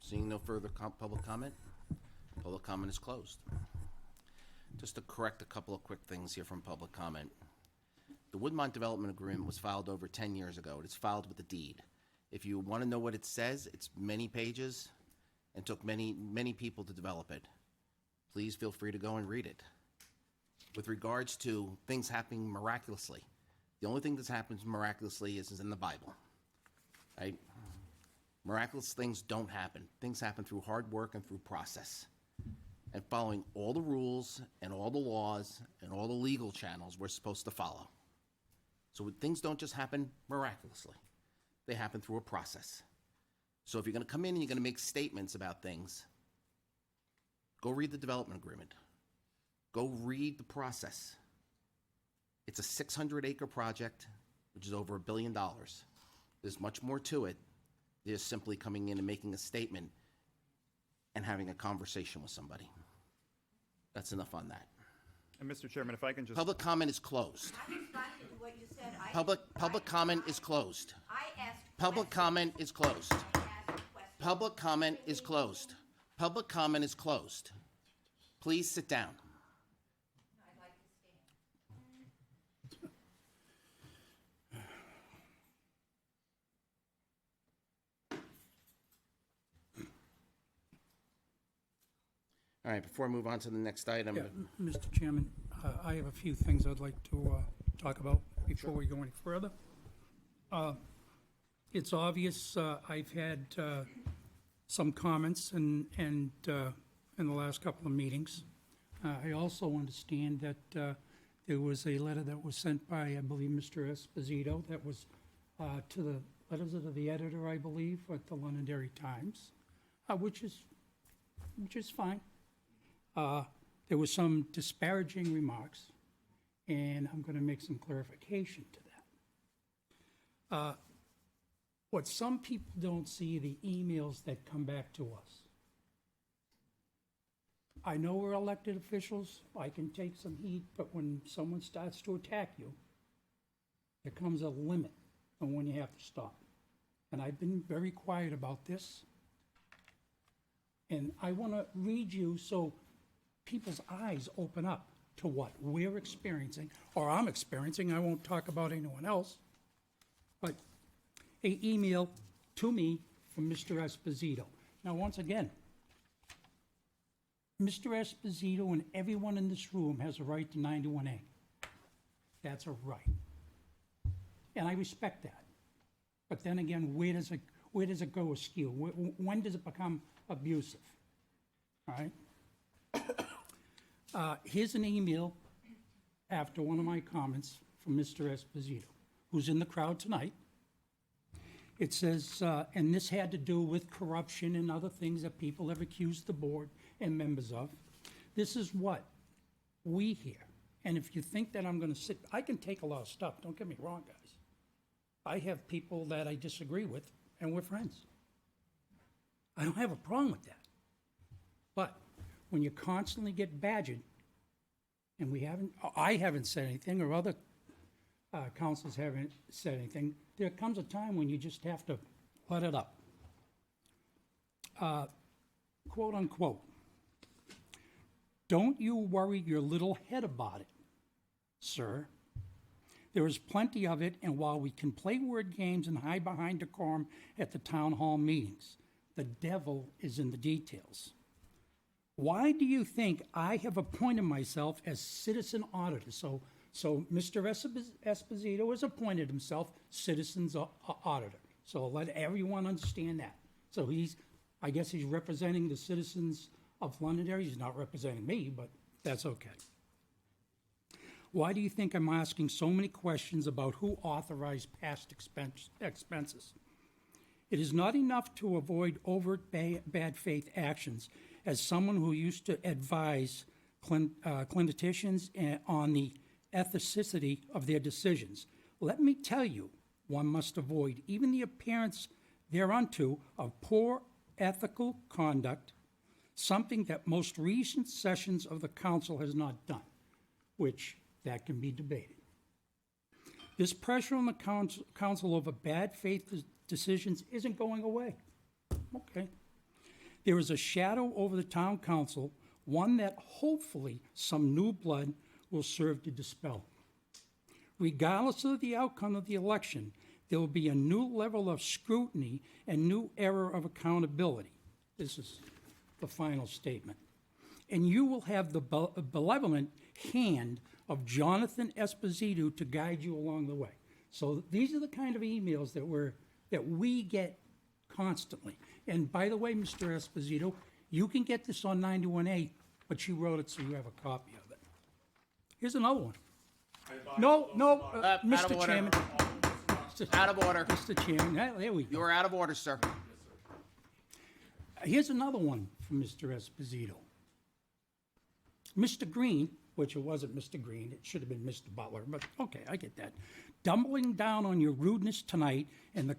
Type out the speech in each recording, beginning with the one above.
Seeing no further public comment, public comment is closed. Just to correct a couple of quick things here from public comment. The Woodmont Development Agreement was filed over 10 years ago. It's filed with the deed. If you want to know what it says, it's many pages and took many, many people to develop it. Please feel free to go and read it. With regards to things happening miraculously, the only thing that happens miraculously is in the Bible, right? Miraculous things don't happen. Things happen through hard work and through process and following all the rules and all the laws and all the legal channels we're supposed to follow. So things don't just happen miraculously. They happen through a process. So if you're going to come in and you're going to make statements about things, go read the development agreement. Go read the process. It's a 600-acre project, which is over $1 billion. There's much more to it. There's simply coming in and making a statement and having a conversation with somebody. That's enough on that. And Mr. Chairman, if I can just... Public comment is closed. I responded to what you said. Public comment is closed. I asked. Public comment is closed. I asked questions. Public comment is closed. Public comment is closed. Please sit down. I'd like to stand. All right, before I move on to the next item, Yeah, Mr. Chairman, I have a few things I'd like to talk about before we go any further. It's obvious, I've had some comments in the last couple of meetings. I also understand that there was a letter that was sent by, I believe, Mr. Esposito, that was to the letters of the editor, I believe, at the Londonderry Times, which is fine. There was some disparaging remarks, and I'm going to make some clarification to that. What some people don't see, the emails that come back to us. I know we're elected officials, I can take some heat, but when someone starts to attack you, there comes a limit on when you have to stop. And I've been very quiet about this. And I want to read you so people's eyes open up to what we're experiencing, or I'm experiencing. I won't talk about anyone else. But an email to me from Mr. Esposito. Now, once again, Mr. Esposito and everyone in this room has a right to 91A. That's a right. And I respect that. But then again, where does it go askew? When does it become abusive? All right? Here's an email after one of my comments from Mr. Esposito, who's in the crowd tonight. It says, and this had to do with corruption and other things that people have accused the board and members of. This is what we hear. And if you think that I'm going to sit, I can take a lot of stuff, don't get me wrong, guys. I have people that I disagree with, and we're friends. I don't have a problem with that. But when you constantly get badgered, and I haven't said anything, or other councils haven't said anything, there comes a time when you just have to let it up. Quote unquote, don't you worry your little head about it, sir. There is plenty of it, and while we can play word games and hide behind decorum at the town hall meetings, the devil is in the details. Why do you think I have appointed myself as citizen auditor? So Mr. Esposito has appointed himself citizen's auditor. So let everyone understand that. So I guess he's representing the citizens of Londonderry. He's not representing me, but that's okay. Why do you think I'm asking so many questions about who authorized past expenses? It is not enough to avoid overt bad faith actions. As someone who used to advise clinicians on the ethicity of their decisions, let me tell you, one must avoid even the appearance thereunto of poor ethical conduct, something that most recent sessions of the council has not done, which that can be debated. This pressure on the council over bad faith decisions isn't going away. Okay. There is a shadow over the town council, one that hopefully some new blood will serve to dispel. Regardless of the outcome of the election, there will be a new level of scrutiny and new era of accountability. This is the final statement. And you will have the benevolent hand of Jonathan Esposito to guide you along the way. So these are the kind of emails that we get constantly. And by the way, Mr. Esposito, you can get this on 91A, but she wrote it so you have a copy of it. Here's another one. No, out of Mr. order. Chairman. Out of order. Mr. Chairman, there we You go. are out of order, sir. Here's another one from Mr. Esposito. Mr. Green, which it wasn't Mr. Green, it should have been Mr. Butler, but okay, I get that. Doubling down on your rudeness tonight and the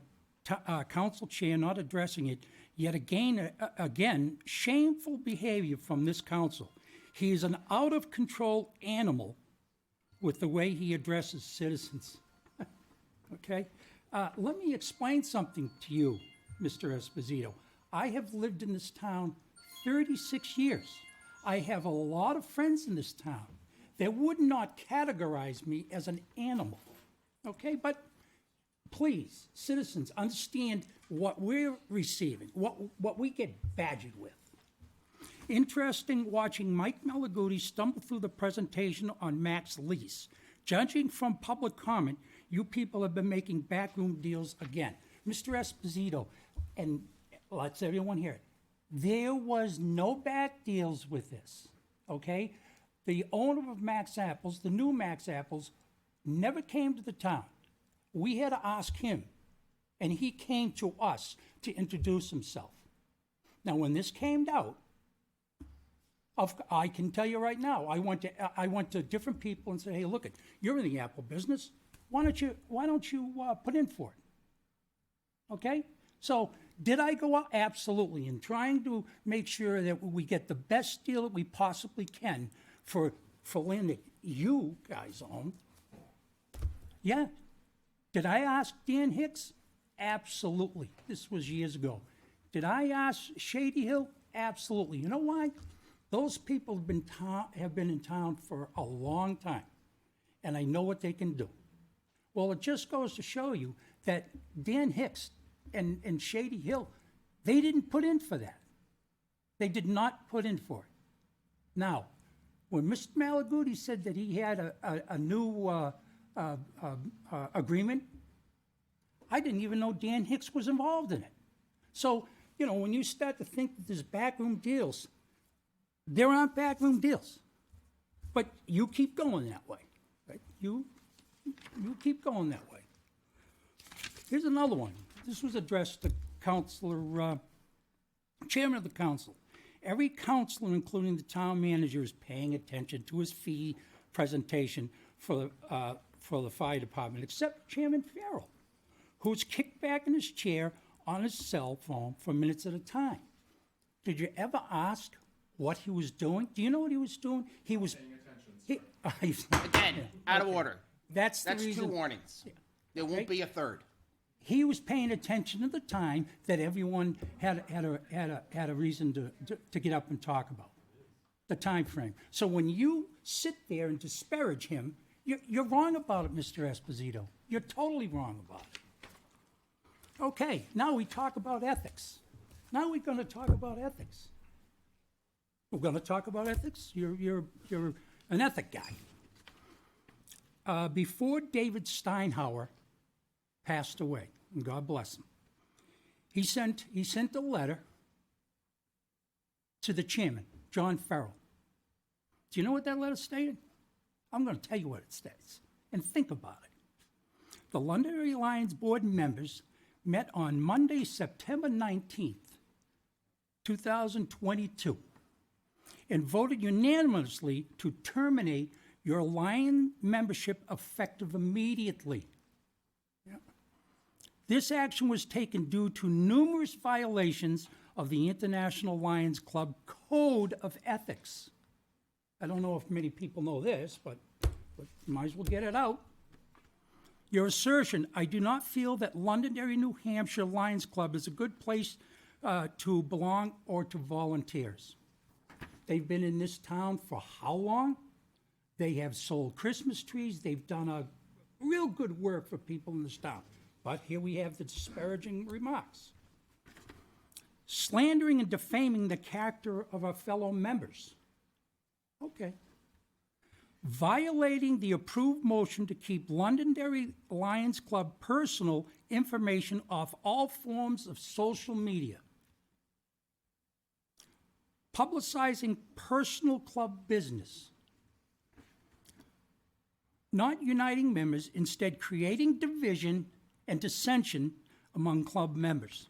council chair not addressing it, yet again, shameful behavior from this council. He is an out-of-control animal with the way he addresses citizens. Okay? Let me explain something to you, Mr. Esposito. I have lived in this town 36 years. I have a lot of friends in this town that would not categorize me as an animal. Okay? But please, citizens, understand what we're receiving, what we get badgered with. Interesting watching Mike Malaguti stumble through the presentation on Mac's lease. Judging from public comment, you people have been making backroom deals again. Mr. Esposito, and let's everyone hear it, there was no back deals with this, okay? The owner of Mac's Apples, the new Mac's Apples, never came to the town. We had to ask him, and he came to us to introduce himself. Now, when this came out, I can tell you right now, I went to different people and said, hey, look, you're in the apple business. Why don't you put in for it? Okay? So did I go out? Absolutely. In trying to make sure that we get the best deal that we possibly can for land that you guys own. Yeah. Did I ask Dan Hicks? Absolutely. This was years ago. Did I ask Shady Hill? Absolutely. You know why? Those people have been in town for a long time, and I know what they can do. Well, it just goes to show you that Dan Hicks and Shady Hill, they didn't put in for that. They did not put in for it. Now, when Mr. Malaguti said that he had a new agreement, I didn't even know Dan Hicks was involved in it. So, you know, when you start to think that there's backroom deals, there aren't backroom deals. But you keep going that way. Right? You keep going that way. Here's another one. This was addressed to Councilor, Chairman of the Council. Every councilor, including the town manager, is paying attention to his fee presentation for the fire department, except Chairman Farrell, who's kicked back in his chair on his cell phone for minutes at a time. Did you ever ask what he was doing? Do you know what he was doing? He was paying attention. Again, out of order. That's the That's reason. two warnings. There won't be a third. He was paying attention to the time that everyone had a reason to get up and talk about, the time frame. So when you sit there and disparage him, you're wrong about it, Mr. Esposito. You're totally wrong about it. Okay, now we talk about ethics. Now we're going to talk about ethics. We're going to talk about ethics? You're an ethic guy. Before David Steinhauer passed away, and God bless him, he sent a letter to the chairman, John Farrell. Do you know what that letter stated? I'm going to tell you what it states, and think about it. The Londonderry Lions board members met on Monday, September 19th, 2022, and voted unanimously to terminate your Lion membership effective immediately. Yeah. This action was taken due to numerous violations of the International Lions Club Code of Ethics. I don't know if many people know this, but might as well get it out. Your assertion, I do not feel that Londonderry, New Hampshire Lions Club is a good place to belong or to volunteers. They've been in this town for how long? They have sold Christmas trees. They've done a real good work for people in this town. But here we have the disparaging remarks. Slandering and defaming the character of our fellow members. Okay. Violating the approved motion to keep Londonderry Lions Club personal information off all forms of social media. Publicizing personal club business. Not uniting members, instead creating division and dissension among club members.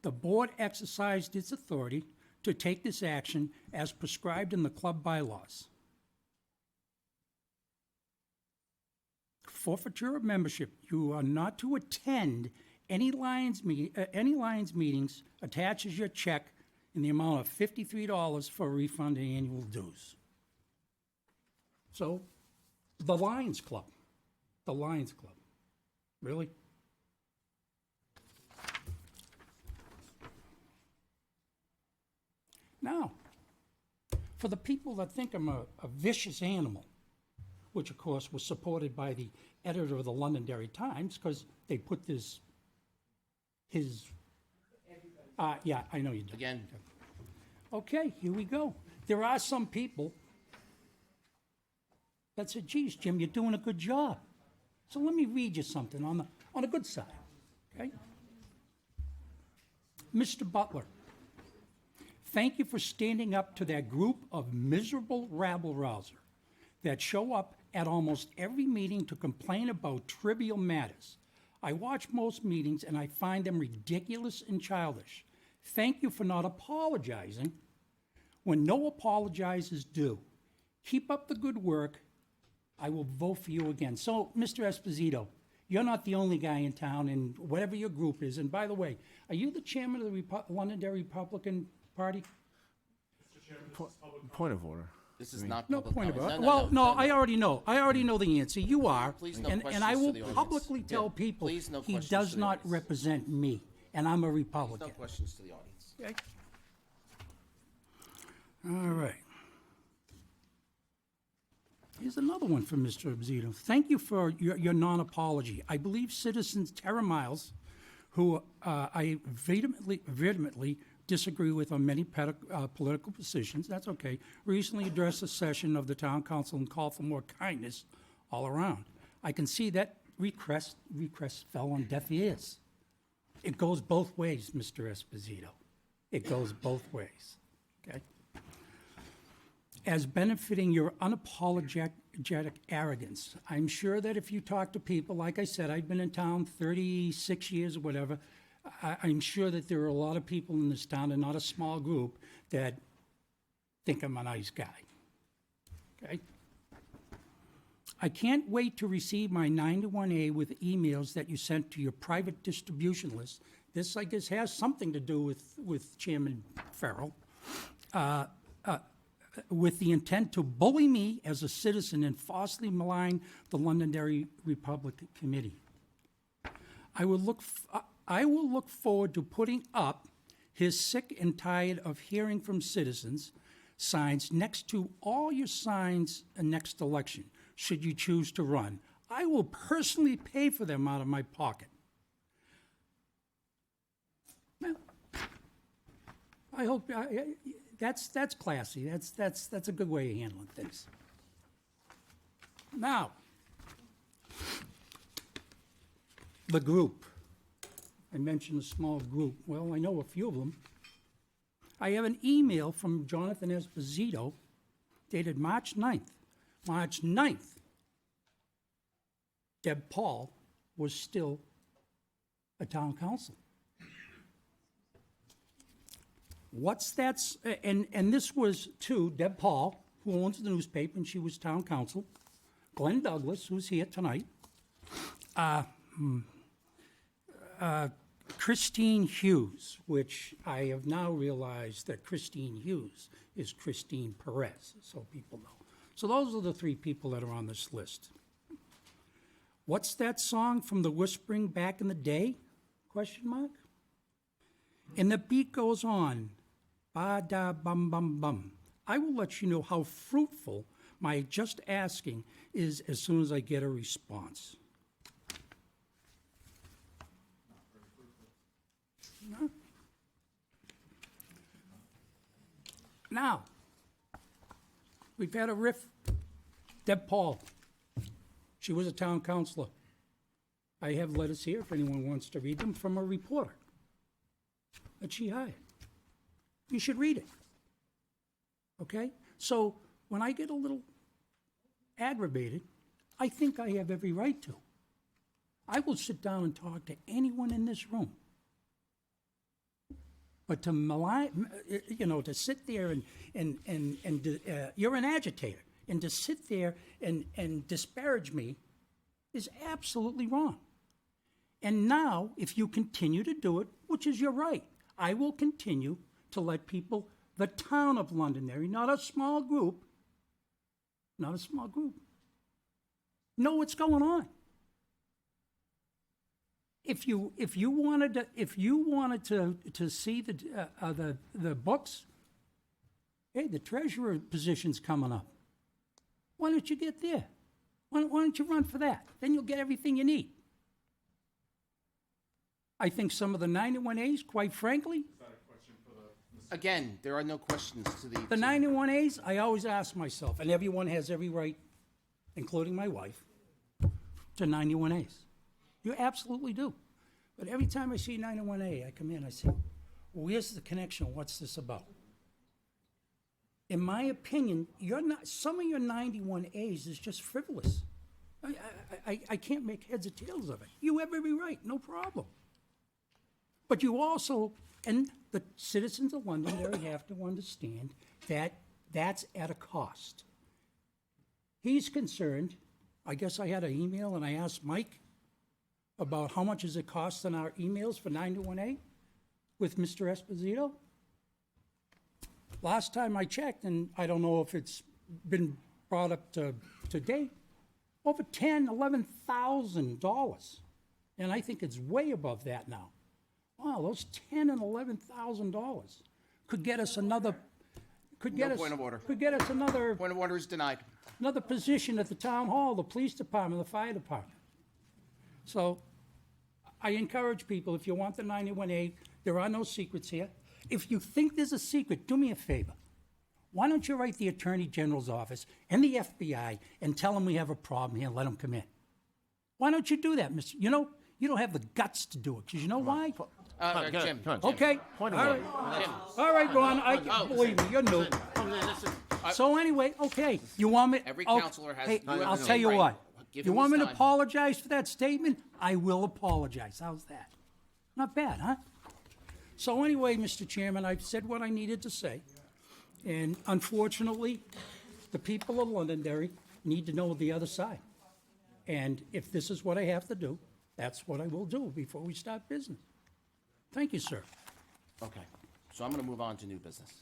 The board exercised its authority to take this action as prescribed in the club bylaws. Forfeiture of membership. You are not to attend any Lions meetings, attaches your check in the amount of $53 for a refund of annual dues. So, the Lions Club. Really? Now, for the people that think I'm a vicious animal, which of course was supported by the editor of the Londonderry Times, because they put yeah, I know you did. Again, Okay, here we go. There are some people that said, geez, Jim, you're doing a good job. So let me read you something on the good side, okay? Mr. Butler, thank you for standing up to that group of miserable rabble-rouser that show up at almost every meeting to complain about trivial matters. I watch most meetings and I find them ridiculous and childish. Thank you for not apologizing when no apologize is due. Keep up the good work. I will vote for you again. So, Mr. Esposito, you're not the only guy in town, and whatever your group is. And by the way, are you the chairman of the Londonderry Republican Party? Point of order. this is not No public point comment. about it. Well, no, I already know. I already know the answer. You are. Please, no And I questions will to the audience. publicly tell people Please, no he questions does to the not audience. represent me, and I'm a No Republican. questions to the audience. Okay. All right. Here's another one from Mr. Obzito. Thank you for your non-apology. I believe citizens Tara Miles, who I vehemently disagree with on many political positions, that's okay, recently addressed a session of the town council and called for more kindness all around. I can see that request fell on deaf ears. It goes both ways, Mr. Esposito. It goes both ways, okay? As benefiting your unapologetic arrogance. I'm sure that if you talk to people, like I said, I've been in town 36 years or whatever, I'm sure that there are a lot of people in this town, and not a small group, that think I'm a nice guy, okay? I can't wait to receive my 91A with emails that you sent to your private distribution list. This, I guess, has something to do with Chairman Farrell. With the intent to bully me as a citizen and falsely malign the Londonderry Republic Committee. I will look forward to putting up his sick and tired of hearing from citizens signs next to all your signs next election, should you choose to run. I will personally pay for them out of my pocket. Well, I hope... That's classy. That's a good way of handling things. Now, the group. I mentioned a small group. Well, I know a few of them. I have an email from Jonathan Esposito dated March 9th. March 9th, Deb Paul was still a town council. What's that, and this was to Deb Paul, who owns the newspaper, and she was town council, Glenn Douglas, who's here tonight, Christine Hughes, which I have now realized that Christine Hughes is Christine Perez, so people know. So those are the three people that are on this list. What's that song from the Whispering back in the day? Question mark? and the beat goes on, ba da bum bum bum, I will let you know how fruitful my just asking is as soon as I get a response. No. Now, we've had a riff. Deb Paul, she was a town councilor. I have letters here, if anyone wants to read them, from a reporter that she hired. You should read it. Okay? So when I get a little aggravated, I think I have every right to. I will sit down and talk to anyone in this room. But to malign, to sit there you're an agitator, and to sit there and disparage me is absolutely wrong. And now, if you continue to do it, which is your right, I will continue to let people, the town of Londonderry, not a small group, know what's going on. If you wanted to see the books, hey, the treasurer position's coming up. Why don't you get there? Why don't you run for that? Then you'll get everything you need. I think some of the 91As, quite frankly, Again, there are no questions to the. the 91As, I always ask myself, and everyone has every right, including my wife, to 91As. You absolutely do. But every time I see 91A, I come in, I say, where's the connection? What's this about? In my opinion, some of your 91As is just frivolous. I can't make heads or tails of it. You have every right, no problem. But you also, and the citizens of Londonderry have to understand that that's at a cost. He's concerned, I guess I had an email and I asked Mike about how much does it cost on our emails for 91A with Mr. Esposito. Last time I checked, and I don't know if it's been brought up to date, over $10,000, $11,000. And I think it's way above that now. Wow, those $10,000 and $11,000 could get us another, point of order. could get us another Point of order is denied. position at the town hall, the police department, the fire department. So I encourage people, if you want the 91A, there are no secrets here. If you think there's a secret, do me a favor. Why don't you write the Attorney General's office and the FBI and tell them we have a problem here and let them come in? Why don't you do that, Mr.? You don't have the guts to do it, because you know why? Jim. Okay, all right. All right, Ron, believe me, you're new. So anyway, okay, you want me? Every okay, counselor has- Hey, you have I'll the tell you right. what. Give You him want me his to time. apologize for that statement? I will apologize. How's that? Not bad, huh? So anyway, Mr. Chairman, I've said what I needed to say. And unfortunately, the people of Londonderry need to know the other side. And if this is what I have to do, that's what I will do before we start business. Thank you, sir. Okay, so I'm gonna move on to new business.